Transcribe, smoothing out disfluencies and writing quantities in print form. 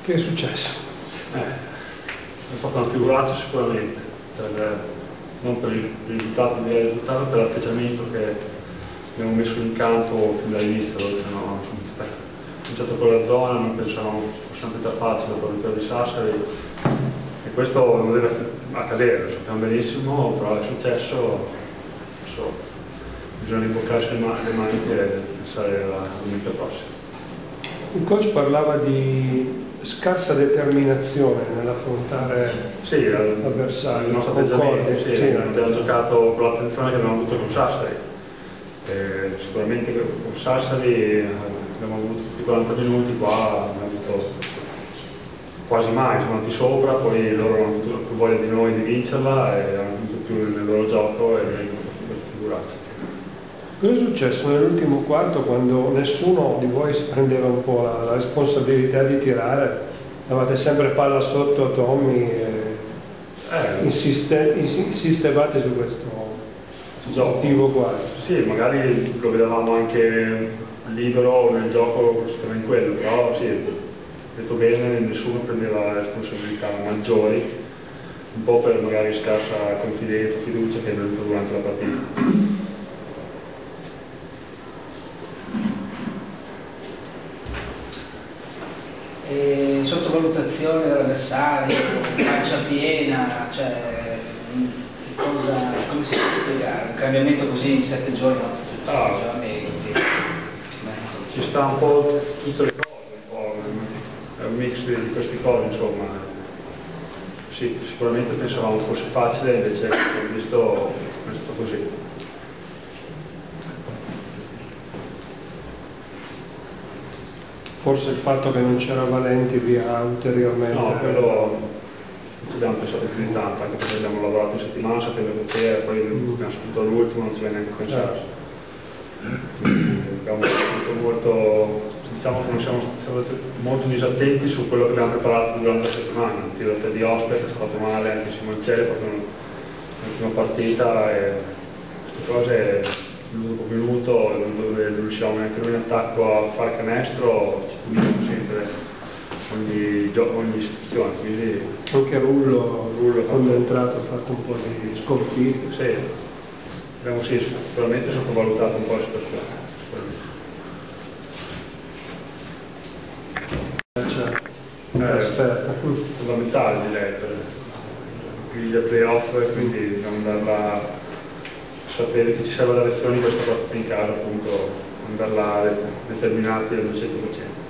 Che è successo? Ho fatto una figuraccia sicuramente, non per il risultato, per l'atteggiamento che abbiamo messo in campo fin dall'inizio, dove ho cominciato con la zona, non pensavamo fosse una partita facile dopo la vittoria di Sassari, e questo non deve accadere, lo sappiamo benissimo, però è successo, adesso bisogna imboccarsi le maniche e pensare alla domenica prossima. Il coach parlava di scarsa determinazione nell'affrontare l'avversario. Il nostro atteggiamento, abbiamo giocato con l'attenzione che abbiamo avuto con Sassari. Sicuramente con Sassari abbiamo avuto tutti i 40 minuti, qua abbiamo avuto quasi mai, siamo andati sopra, poi loro hanno avuto più voglia di noi di vincerla e hanno avuto più nel loro gioco e noi abbiamo fatto questa figuraccia. Cosa è successo nell'ultimo quarto quando nessuno di voi si prendeva un po' la responsabilità di tirare? Davate sempre palla sotto a Tommy e insistevate su questo motivo qua? Sì, magari lo vedevamo anche libero nel gioco, in quello, però sì, detto bene, nessuno prendeva responsabilità maggiori, un po' per magari scarsa confidenza, fiducia che è venuta durante la partita. Sottovalutazione dell'avversario, faccia piena, cioè come si può spiegare? Un cambiamento così in 7 giorni? Ci sta un po' tutte le cose, è un mix di queste cose, insomma. Sì, sicuramente pensavamo fosse facile, invece ho visto è stato così. Forse il fatto che non c'era Valenti vi ha ulteriormente... No, quello non ci abbiamo pensato più di tanto, anche perché abbiamo lavorato in settimana, sapendo che c'era, poi abbiamo saputo all'ultimo, non ci viene neanche pensato. Abbiamo fatto molto, diciamo che non siamo molto disattenti su quello che abbiamo preparato durante la settimana. Il tiro di ospite ci ha fatto male, anche Simoncelli ha fatto un'ultima partita e queste cose... Dopo minuto, dove non riusciamo neanche noi in attacco a fare canestro, ci puniscono sempre ogni istituzione, quindi... Anche Rullo quando è entrato ha fatto un po' di sconfitte. Sì, abbiamo sicuramente sottovalutato un po' la situazione. Fondamentale direi per i playoff, quindi dobbiamo andarla... sapere che ci serve la lezione di questa partita in casa, appunto, andarla determinati al 200%.